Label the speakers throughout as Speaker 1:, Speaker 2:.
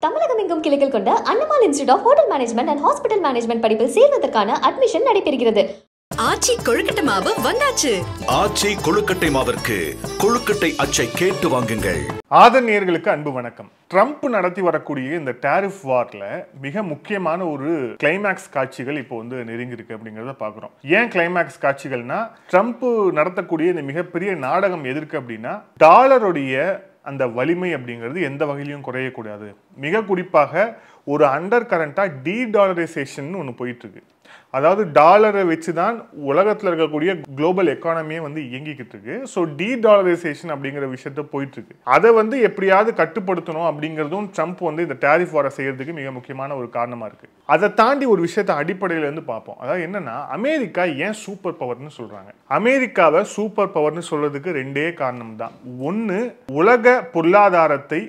Speaker 1: தமிழகம் எங்கும் கிளைகள் கொண்ட Annamal institute of hotel management and hospital management படிப்பில் சேர்வதற்கான அட்மிஷன் நடைபெறுகிறது.
Speaker 2: ஆச்சி கொழுக்கட்டை மாவு வந்தாச்சு.
Speaker 3: ஆச்சி கொழுக்கட்டை மாவிற்கு கொழுக்கட்டை அச்சை கேட்டு வாங்குங்கள்.
Speaker 4: ஆதரணியர்களுக்கு அன்பு வணக்கம். ட்ரம்ப் நடத்தி வரக்கூடிய இந்த டாரிஃப் வார்ல மிக முக்கியமான ஒரு கிளைமேக்ஸ் காட்சிகள் இப்போ நெருங்கி இருக்கு அப்படிங்கிறத பார்க்குறோம். ஏன் கிளைமேக்ஸ் காட்சிகள்னா, ட்ரம்ப் நடத்தக்கூடிய இந்த மிகப்பெரிய நாடகம் எதிர்க்கு அப்படின்னா, டாலருடைய அந்த வலிமை அப்படிங்கிறது எந்த வகையிலையும் குறையக்கூடாது. மிக குறிப்பாக ஒரு அண்டர் கரண்டா டீடாலரைசேஷன் ஒன்று போயிட்டு இருக்கு. அதாவது டாலரை வச்சு தான் உலகத்தில் இருக்கக்கூடிய குளோபல் எக்கானமியே இயங்கிக்கிட்டு இருக்கு. ஸோ டீடாலரைசேஷன் அப்படிங்கிற விஷயத்த போயிட்டு இருக்கு. அதை எப்படியாவது கட்டுப்படுத்தணும் அப்படிங்கிறதும் ட்ரம்ப் இந்த டாரிஃப் வாரை செய்யறதுக்கு மிக முக்கியமான ஒரு காரணமா இருக்கு. அதை தாண்டி ஒரு விஷயத்த அடிப்படையில பார்ப்போம். அதாவது என்னன்னா, அமெரிக்கா ஏன் சூப்பர் பவர்னு சொல்றாங்க? அமெரிக்காவை சூப்பர் பவர்னு சொல்றதுக்கு ரெண்டே காரணம் தான். ஒன்று, உலக பொருளாதாரத்தை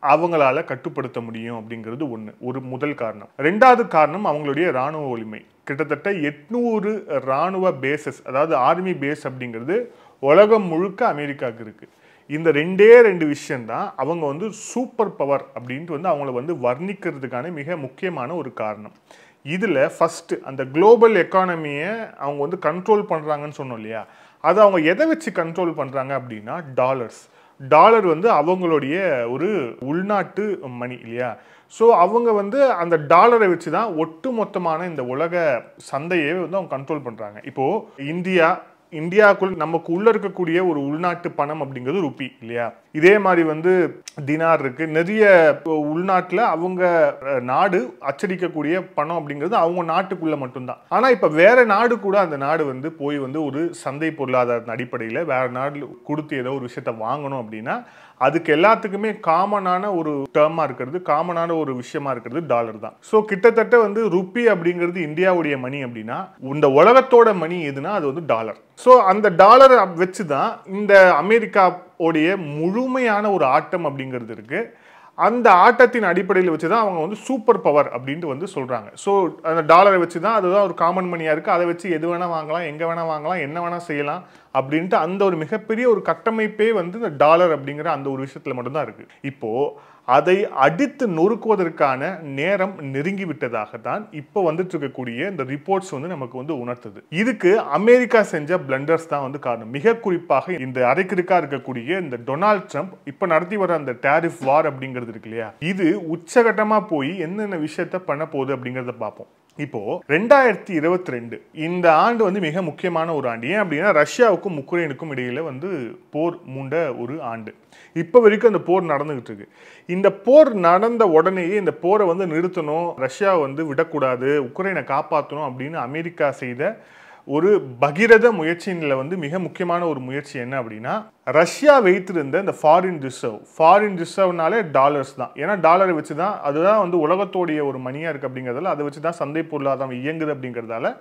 Speaker 4: அவங்களால கட்டுப்படுத்த முடியும் அப்படிங்கிறது ஒரு முதல் காரணம். ரெண்டாவது காரணம் அவங்களுடைய ராணுவ வலிமை. கிட்டத்தட்ட 800 ராணுவ பேசஸ், அதாவது ஆர்மி பேஸ் அப்படிங்கிறது உலகம் முழுக்க அமெரிக்காவுக்கு இருக்கு. இந்த ரெண்டு விஷயம்தான் அவங்க சூப்பர் பவர் அப்படின்ட்டு அவங்கள வர்ணிக்கிறதுக்கான மிக முக்கியமான ஒரு காரணம். இதில் ஃபர்ஸ்ட் அந்த குளோபல் எக்கானமியை அவங்க கண்ட்ரோல் பண்ணுறாங்கன்னு சொன்னோம் இல்லையா? அதை அவங்க எதை வச்சு கண்ட்ரோல் பண்ணுறாங்க அப்படின்னா, டாலர்ஸ். டாலர் அவங்களுடைய ஒரு உள்நாட்டு மணி இல்லையா? ஸோ அவங்க அந்த டாலரை வச்சு தான் ஒட்டு மொத்தமான இந்த உலக சந்தையை அவங்க கண்ட்ரோல் பண்ணுறாங்க. இப்போது இந்தியாவுக்குள் நமக்கு உள்ள இருக்கக்கூடிய ஒரு உள்நாட்டு பணம் அப்படிங்கிறது ருப்பி இல்லையா? இதே மாதிரி தினார் இருக்கு. நிறைய உள்நாட்டில் அவங்க நாடு அச்சடிக்கக்கூடிய பணம் அப்படிங்கிறது அவங்க நாட்டுக்குள்ள மட்டும்தான். ஆனால் இப்போ வேற நாடு கூட அந்த நாடு போய் ஒரு சந்தை பொருளாதார அடிப்படையில் வேற நாடு கொடுத்து ஏதோ ஒரு விஷயத்த வாங்கணும் அப்படின்னா, அதுக்கு எல்லாத்துக்குமே காமனான ஒரு டேர்மா இருக்கிறது, காமனான ஒரு விஷயமா இருக்கிறது டாலர் தான். ஸோ கிட்டத்தட்ட ருப்பி அப்படிங்கிறது இந்தியாவுடைய மணி அப்படின்னா, இந்த உலகத்தோட மணி எதுனா அது டாலர். ஸோ அந்த டாலரை வச்சு தான் இந்த அமெரிக்காவுடைய முழுமையான ஒரு ஆட்டம் அப்படிங்கிறது இருக்கு. அந்த ஆட்டத்தின் அடிப்படையில் வச்சு தான் அவங்க சூப்பர் பவர் அப்படின்ட்டு சொல்றாங்க. ஸோ அந்த டாலரை வச்சு தான், அதுதான் ஒரு காமன் மணியா இருக்கு. அதை வச்சு எது வேணா வாங்கலாம், எங்க வேணா வாங்கலாம், என்ன வேணா செய்யலாம் அப்படின்ட்டு அந்த ஒரு மிகப்பெரிய ஒரு கட்டமைப்பே இந்த டாலர் அப்படிங்கிற அந்த ஒரு விஷயத்துல மட்டும்தான் இருக்கு. இப்போ அதை அடித்து நொறுக்குவதற்கான நேரம் நெருங்கி விட்டதாகத்தான் இப்போ வந்துட்டு இருக்கக்கூடிய இந்த ரிப்போர்ட்ஸ் நமக்கு உணர்த்துது. இதுக்கு அமெரிக்கா செஞ்ச பிளண்டர்ஸ் தான் காரணம். மிக குறிப்பாக இந்த அரைக்கிற்கா இருக்கக்கூடிய இந்த டொனால்ட் ட்ரம்ப் இப்ப நடத்தி வர அந்த டாரிஃப் வார் அப்படிங்கிறது இருக்கு இல்லையா? இது உச்சகட்டமா போய் என்னென்ன விஷயத்த பண்ண போகுது அப்படிங்கிறத பார்ப்போம். இப்போ 2022 இந்த ஆண்டு மிக முக்கியமான ஒரு ஆண்டு. ஏன் அப்படின்னா, ரஷ்யாவுக்கும் உக்ரைனுக்கும் இடையில போர் மூண்ட ஒரு ஆண்டு. இப்போ வரைக்கும் அந்த போர் நடந்துகிட்டு இருக்கு. இந்த போர் நடந்த உடனேயே இந்த போரை நிறுத்தணும், ரஷ்யாவை விடக்கூடாது, உக்ரைனை காப்பாற்றணும் அப்படின்னு அமெரிக்கா செய்த ஒரு பகிரத முயற்சியில மிக முக்கியமான ஒரு முயற்சி என்ன அப்படின்னா, ரஷ்யா வைத்திருந்த இந்த ஃபாரின் ரிசர்வ்னாலே டாலர்ஸ் தான். ஏன்னா டாலரை வச்சு தான், அதுதான் உலகத்தோடைய ஒரு மணியா இருக்கு அப்படிங்கிறதால, அதை வச்சு தான் சந்தை பொருளாதாரம் இயங்குது அப்படிங்கிறதால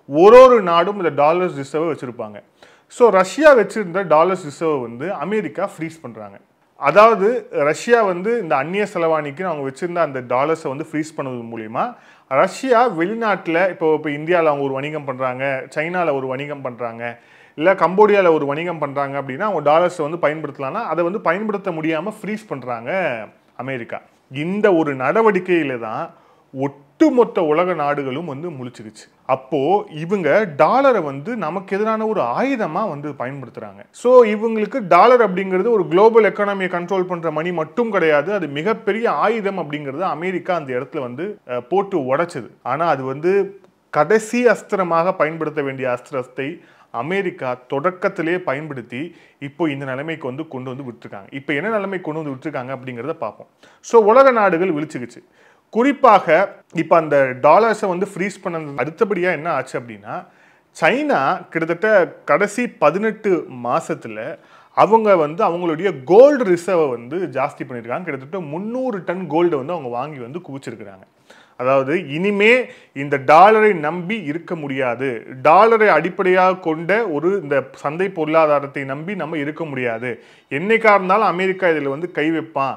Speaker 4: ஒரு நாடும் இந்த டாலர்ஸ் ரிசர்வ் வச்சிருப்பாங்க. ஸோ ரஷ்யா வச்சிருந்த டாலர்ஸ் ரிசர்வ் அமெரிக்கா ஃப்ரீஸ் பண்றாங்க. அதாவது ரஷ்யா இந்த அந்நிய செலவாணிக்கு அவங்க வச்சிருந்த அந்த டாலர்ஸை ஃப்ரீஸ் பண்ணது மூலியமா ரஷ்யா வெளிநாட்டில் இப்போ இந்தியாவில் அவங்க ஒரு வணிகம் பண்ணுறாங்க, சைனாவில் ஒரு வணிகம் பண்ணுறாங்க, இல்லை கம்போடியாவில் ஒரு வணிகம் பண்ணுறாங்க அப்படின்னா அவங்க டாலர்ஸை பயன்படுத்தலாம்னா அதை பயன்படுத்த முடியாமல் ஃப்ரீஸ் பண்ணுறாங்க அமெரிக்கா. இந்த ஒரு நடவடிக்கையில தான் ஒட்டுமொத்த உலக நாடுகளும் முழிச்சிருச்சு. அப்போ இவங்க டாலரை நமக்கு எதிரான ஒரு ஆயுதமா பயன்படுத்துறாங்க. ஸோ இவங்களுக்கு டாலர் அப்படிங்கிறது ஒரு குளோபல் எக்கானமியை கண்ட்ரோல் பண்ற மணி மட்டும் கிடையாது, அது மிகப்பெரிய ஆயுதம் அப்படிங்கிறது அமெரிக்கா அந்த இடத்துல போட்டு உடைச்சது. ஆனா அது கடைசி அஸ்திரமாக பயன்படுத்த வேண்டிய அஸ்திரத்தை அமெரிக்கா தொடக்கத்திலே பயன்படுத்தி இப்போ இந்த நிலைமைக்கு கொண்டு விட்டுருக்காங்க. இப்போ என்ன நிலைமை கொண்டு விட்டுருக்காங்க அப்படிங்கிறத பார்ப்போம். ஸோ உலக நாடுகள் விழிச்சுக்கிச்சு. குறிப்பாக இப்போ அந்த டாலர்ஸை ஃப்ரீஸ் பண்ணது அடுத்தபடியா என்ன ஆச்சு அப்படின்னா, சைனா கிட்டத்தட்ட கடைசி 18 மாசத்துல அவங்க அவங்களுடைய கோல்டு ரிசர்வை ஜாஸ்தி பண்ணியிருக்காங்க. கிட்டத்தட்ட 300 டன் கோல்டு அவங்க வாங்கி குவிச்சிருக்கிறாங்க. அதாவது இனிமே இந்த டாலரை நம்பி இருக்க முடியாது, டாலரை அடிப்படையாக கொண்ட ஒரு இந்த சந்தை பொருளாதாரத்தை நம்பி நம்ம இருக்க முடியாது, என்னைக்கா இருந்தாலும் அமெரிக்கா இதில் கை வைப்பான்,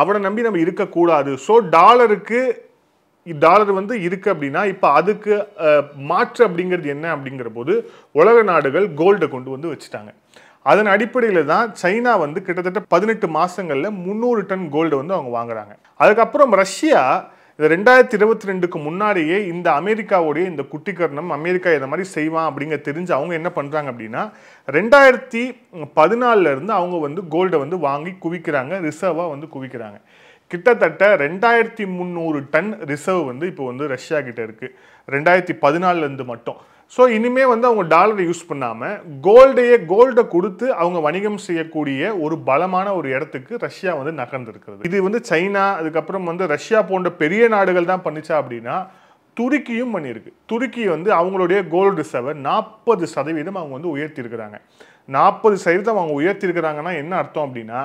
Speaker 4: அவனை நம்பி நம்ம இருக்கக்கூடாது. ஸோ டாலர் இருக்கு அப்படின்னா இப்போ அதுக்கு மாற்று அப்படிங்கிறது என்ன அப்படிங்கிற போது உலக நாடுகள் கோல்டை கொண்டு வச்சுட்டாங்க. அதன் அடிப்படையில் தான் சைனா வந்து கிட்டத்தட்ட 18 மாசங்கள்ல 300 டன் கோல்டு வந்து அவங்க வாங்குறாங்க. அதுக்கப்புறம் ரஷ்யா 2022க்கு முன்னாடியே இந்த அமெரிக்காவுடைய இந்த குட்டிக்கரணம் அமெரிக்கா இதை மாதிரி செய்வான் அப்படிங்க தெரிஞ்சு அவங்க என்ன பண்றாங்க அப்படின்னா 2014 இருந்து அவங்க வந்து கோல்டை வந்து வாங்கி குவிக்கிறாங்க, ரிசர்வா வந்து குவிக்கிறாங்க. கிட்டத்தட்ட 2300 டன் ரிசர்வ் வந்து இப்போ வந்து ரஷ்யா கிட்ட இருக்கு 2014 இருந்து மட்டும். ஸோ இனிமே வந்து அவங்க டாலரை யூஸ் பண்ணாம கோல்டை கொடுத்து அவங்க வணிகம் செய்யக்கூடிய ஒரு பலமான ஒரு இடத்துக்கு ரஷ்யா வந்து நகர்ந்திருக்கிறது. இது வந்து சைனா அதுக்கப்புறம் வந்து ரஷ்யா போன்ற பெரிய நாடுகள் தான் பண்ணிச்சா அப்படின்னா துருக்கியும் பண்ணியிருக்கு. துருக்கி வந்து அவங்களுடைய கோல்டு ரிசர்வை 40% அவங்க வந்து உயர்த்தியிருக்கிறாங்க. 40% அவங்க உயர்த்தியிருக்கிறாங்கன்னா என்ன அர்த்தம் அப்படின்னா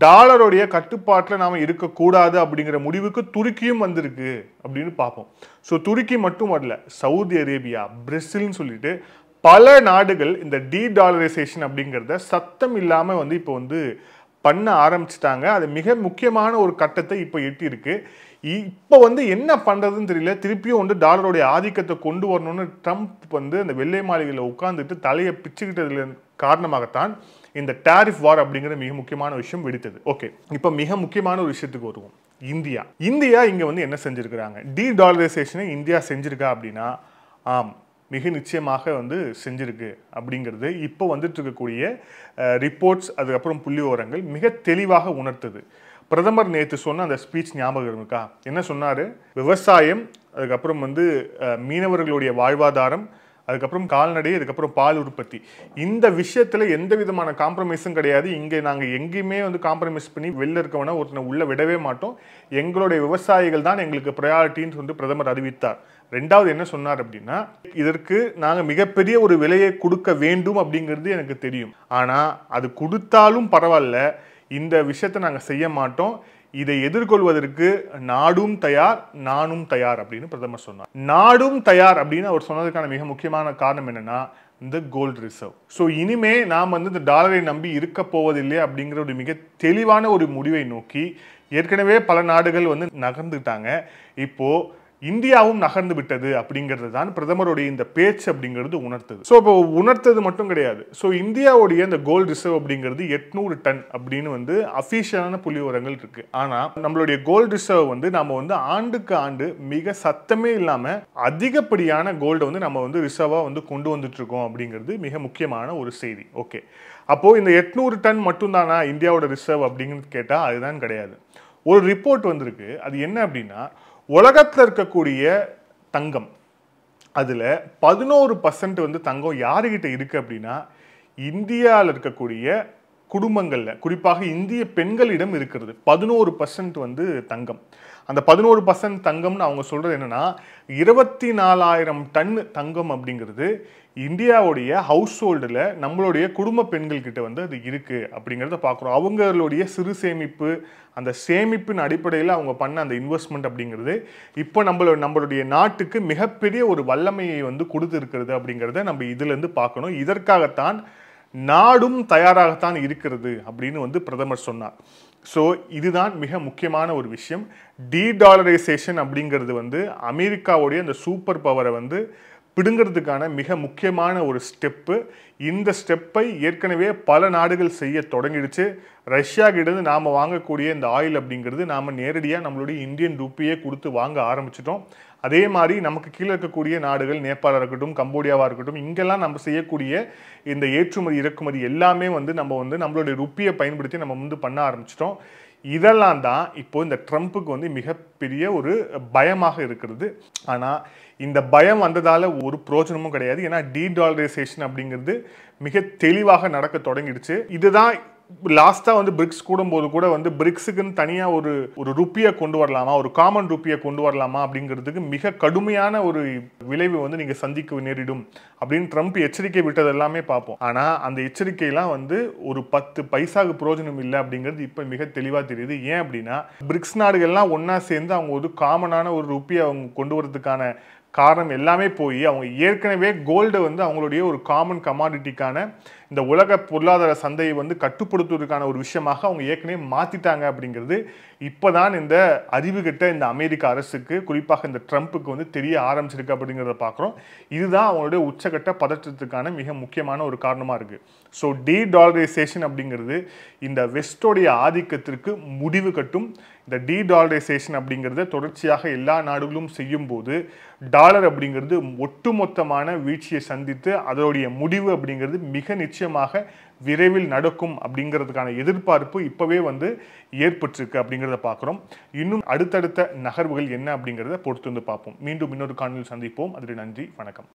Speaker 4: டாலருடைய கட்டுப்பாட்டில் நாம இருக்கக்கூடாது அப்படிங்கிற முடிவுக்கு துருக்கியும் வந்திருக்கு அப்படின்னு பார்ப்போம். ஸோ துருக்கி மட்டும் வரல, சவுதி அரேபியா, பிரேசில்னு சொல்லிட்டு பல நாடுகள் இந்த டீடாலரைசேஷன் அப்படிங்கிறத சத்தம் இல்லாமல் வந்து இப்போ வந்து பண்ண ஆரம்பிச்சிட்டாங்க. அது மிக முக்கியமான ஒரு கட்டத்தை இப்போ எட்டியிருக்கு. இப்போ வந்து என்ன பண்ணுறதுன்னு தெரியல. திருப்பியும் வந்து டாலருடைய ஆதிக்கத்தை கொண்டு வரணும்னு ட்ரம்ப் வந்து அந்த வெள்ளை மாளிகையில் உட்காந்துட்டு தலையை பிச்சுக்கிட்டதுல காரணமாகத்தான் இந்த டாரிஃப் வார் அப்படிங்கிற மிக முக்கியமான விஷயம் வெடித்தது. ஓகே, இப்போ மிக முக்கியமான ஒரு விஷயத்துக்கு வருவோம். இந்தியா இங்கே வந்து என்ன செஞ்சிருக்கிறாங்க? டீடாலரைசேஷனை இந்தியா செஞ்சிருக்கா அப்படின்னா ஆம், மிக நிச்சயமாக வந்து செஞ்சிருக்கு அப்படிங்கிறது இப்போ வந்துட்டு இருக்கக்கூடிய ரிப்போர்ட்ஸ் அதுக்கப்புறம் புள்ளி விவரங்கள் மிக தெளிவாக உணர்த்துது. பிரதமர் நேற்று சொன்ன அந்த ஸ்பீச் ஞாபகம் இருக்கா? என்ன சொன்னார்? விவசாயம், அதுக்கப்புறம் வந்து மீனவர்களுடைய வாழ்வாதாரம், அதுக்கப்புறம் கால்நடை, அதுக்கப்புறம் பால் உற்பத்தி, இந்த விஷயத்துல எந்த விதமான காம்ப்ரமைஸும் கிடையாது. இங்கே நாங்கள் எங்கேயுமே வந்து காம்ப்ரமைஸ் பண்ணி வெளில இருக்கவனா ஒருத்தனை உள்ள விடவே மாட்டோம். எங்களுடைய விவசாயிகள் தான் எங்களுக்கு ப்ரையாரிட்டின்னு வந்து பிரதமர் அறிவித்தார். ரெண்டாவது என்ன சொன்னார் அப்படின்னா, இதற்கு நாங்கள் மிகப்பெரிய ஒரு விலையை கொடுக்க வேண்டும் அப்படிங்கிறது எனக்கு தெரியும், ஆனால் அது கொடுத்தாலும் பரவாயில்ல, இந்த விஷயத்தை நாங்கள் செய்ய மாட்டோம், இதை எதிர்கொள்வதற்கு நாடும் தயார் நானும் தயார் அப்படின்னு பிரதமர் சொன்னார். நாடும் தயார் அப்படின்னு அவர் சொன்னதுக்கான மிக முக்கியமான காரணம் என்னன்னா இந்த கோல்டு ரிசர்வ். ஸோ இனிமே நாம் வந்து இந்த டாலரை நம்பி இருக்க போவதில்லை அப்படிங்கிற ஒரு மிக தெளிவான ஒரு முடிவை நோக்கி ஏற்கனவே பல நாடுகள் வந்து நகர்ந்துட்டாங்க. இப்போ இந்தியாவும் நகர்ந்து விட்டது அப்படிங்கிறது தான் பிரதமருடைய இந்த பேச்சு அப்படிங்கிறது உணர்த்தது. ஸோ இப்போ உணர்த்தது மட்டும் கிடையாது. ஸோ இந்தியாவுடைய இந்த கோல்டு ரிசர்வ் அப்படிங்கிறது 800 டன் அப்படின்னு வந்து அஃபீஷியலான புள்ளி விவரங்கள் இருக்கு. ஆனால் நம்மளுடைய கோல்டு ரிசர்வ் வந்து நம்ம வந்து ஆண்டுக்கு ஆண்டு மிக சத்தமே இல்லாமல் அதிகப்படியான கோல்டை வந்து நம்ம வந்து ரிசர்வாக வந்து கொண்டு வந்துட்டு இருக்கோம் அப்படிங்கிறது மிக முக்கியமான ஒரு செய்தி. ஓகே, அப்போ இந்த 800 டன் மட்டும்தானா இந்தியாவோட ரிசர்வ் அப்படிங்கிறது கேட்டால் அதுதான் கிடையாது. ஒரு ரிப்போர்ட் வந்திருக்கு. அது என்ன அப்படின்னா, உலகத்தில் இருக்கக்கூடிய தங்கம் அதில் 11% வந்து தங்கம் யாருக்கிட்ட இருக்கு அப்படின்னா இந்தியாவில் இருக்கக்கூடிய குடும்பங்களில், குறிப்பாக இந்திய பெண்களிடம் இருக்கிறது 11% வந்து தங்கம். அந்த 11% தங்கம்னு அவங்க சொல்றது என்னன்னா 24,000 டன் தங்கம் அப்படிங்கிறது இந்தியாவுடைய ஹவுஸ் ஹோல்டில் நம்மளுடைய குடும்ப பெண்கள் கிட்ட வந்து அது இருக்கு அப்படிங்கிறத பார்க்குறோம். அவங்களுடைய சிறு சேமிப்பு, அந்த சேமிப்பின் அடிப்படையில் அவங்க பண்ண அந்த இன்வெஸ்ட்மெண்ட் அப்படிங்கிறது இப்போ நம்மளுடைய நாட்டுக்கு மிகப்பெரிய ஒரு வல்லமையை வந்து கொடுத்து இருக்கிறது அப்படிங்கிறத நம்ம இதுலேருந்து பார்க்கணும். இதற்காகத்தான் நாடும் தயாராகத்தான் இருக்கிறது அப்படின்னு வந்து பிரதமர் சொன்னார். ஸோ இதுதான் மிக முக்கியமான ஒரு விஷயம். டீடாலரைசேஷன் அப்படிங்கிறது வந்து அமெரிக்காவுடைய அந்த சூப்பர் பவரை வந்து பிடுங்கிறதுக்கான மிக முக்கியமான ஒரு ஸ்டெப்பு. இந்த ஸ்டெப்பை ஏற்கனவே பல நாடுகள் செய்ய தொடங்கிடுச்சு. ரஷ்யா கிட்ட நாம் வாங்கக்கூடிய இந்த ஆயில் அப்படிங்கிறது நாம் நேரடியாக நம்மளுடைய இந்தியன் ரூபியே கொடுத்து வாங்க ஆரம்பிச்சிட்டோம். அதே மாதிரி நமக்கு கீழே இருக்கக்கூடிய நாடுகள், நேபாளம் இருக்கட்டும், கம்போடியாவாக இருக்கட்டும், இங்கெல்லாம் நம்ம செய்யக்கூடிய இந்த ஏற்றுமதி இறக்குமதி எல்லாமே வந்து நம்மளுடைய ருப்பியை பயன்படுத்தி நம்ம வந்து பண்ண ஆரம்பிச்சிட்டோம். இதெல்லாம் தான் இப்போ இந்த ட்ரம்ப்புக்கு வந்து மிகப்பெரிய ஒரு பயமாக இருக்கிறது. ஆனால் இந்த பயம் வந்ததால ஒரு பிரயோஜனமும் கிடையாது. ஏன்னா டீடாலரைசேஷன் அப்படிங்கிறது மிக தெளிவாக நடக்க தொடங்கிடுச்சு. இதுதான் லாஸ்ட்டாக வந்து பிரிக்ஸ் கூடும்போது கூட வந்து பிரிக்ஸுக்குன்னு தனியாக ஒரு ருப்பியை கொண்டு வரலாமா, ஒரு காமன் ருப்பியை கொண்டு வரலாமா அப்படிங்கிறதுக்கு மிக கடுமையான ஒரு விளைவு வந்து நீங்கள் சந்திக்க நேரிடும் அப்படின்னு ட்ரம்ப் எச்சரிக்கை விட்டது எல்லாமே பார்ப்போம். ஆனால் அந்த எச்சரிக்கையெல்லாம் வந்து ஒரு 10 பைசாவுக்கு பிரயோஜனம் இல்லை அப்படிங்கிறது இப்போ மிக தெளிவாக தெரியுது. ஏன் அப்படின்னா பிரிக்ஸ் நாடுகள்லாம் ஒன்றா சேர்ந்து அவங்க ஒரு காமனான ஒரு ருப்பியை அவங்க கொண்டு வரதுக்கான காரணம் எல்லாமே போய் அவங்க ஏற்கனவே கோல்டை வந்து அவங்களுடைய ஒரு காமன் கமாடிட்டிக்கான இந்த உலக பொருளாதார சந்தையை வந்து கட்டுப்படுத்துவதற்கான ஒரு விஷயமாக அவங்க ஏற்கனவே மாத்திட்டாங்க அப்படிங்கிறது இப்போதான் இந்த அறிவுகிட்ட இந்த அமெரிக்க அரசுக்கு, குறிப்பாக இந்த ட்ரம்ப்புக்கு வந்து தெரிய ஆரம்பிச்சிருக்கு அப்படிங்கிறத பார்க்குறோம். இதுதான் அவங்களுடைய உச்சகட்ட பதற்றத்துக்கான மிக முக்கியமான ஒரு காரணமாக இருக்கு. ஸோ டீடாலரைசேஷன் அப்படிங்கிறது இந்த வெஸ்டோடைய ஆதிக்கத்திற்கு முடிவு கட்டும். இந்த டீடாலரைசேஷன் அப்படிங்கிறத தொடர்ச்சியாக எல்லா நாடுகளும் செய்யும் போது டாலர் அப்படிங்கிறது ஒட்டுமொத்தமான வீழ்ச்சியை சந்தித்து அதோடைய முடிவு அப்படிங்கிறது மிக நிச்சயமாக விரைவில் நடக்கும் அப்படிங்கிறதுக்கான எதிர்பார்ப்பு இப்பவே வந்து ஏற்பட்டிருக்கு அப்படிங்கிறத பார்க்குறோம். இன்னும் அடுத்தடுத்த நகர்வுகள் என்ன அப்படிங்கிறத பொறுத்து வந்து பார்ப்போம். மீண்டும் இன்னொரு காணொலியில் சந்திப்போம். அதில் நன்றி, வணக்கம்.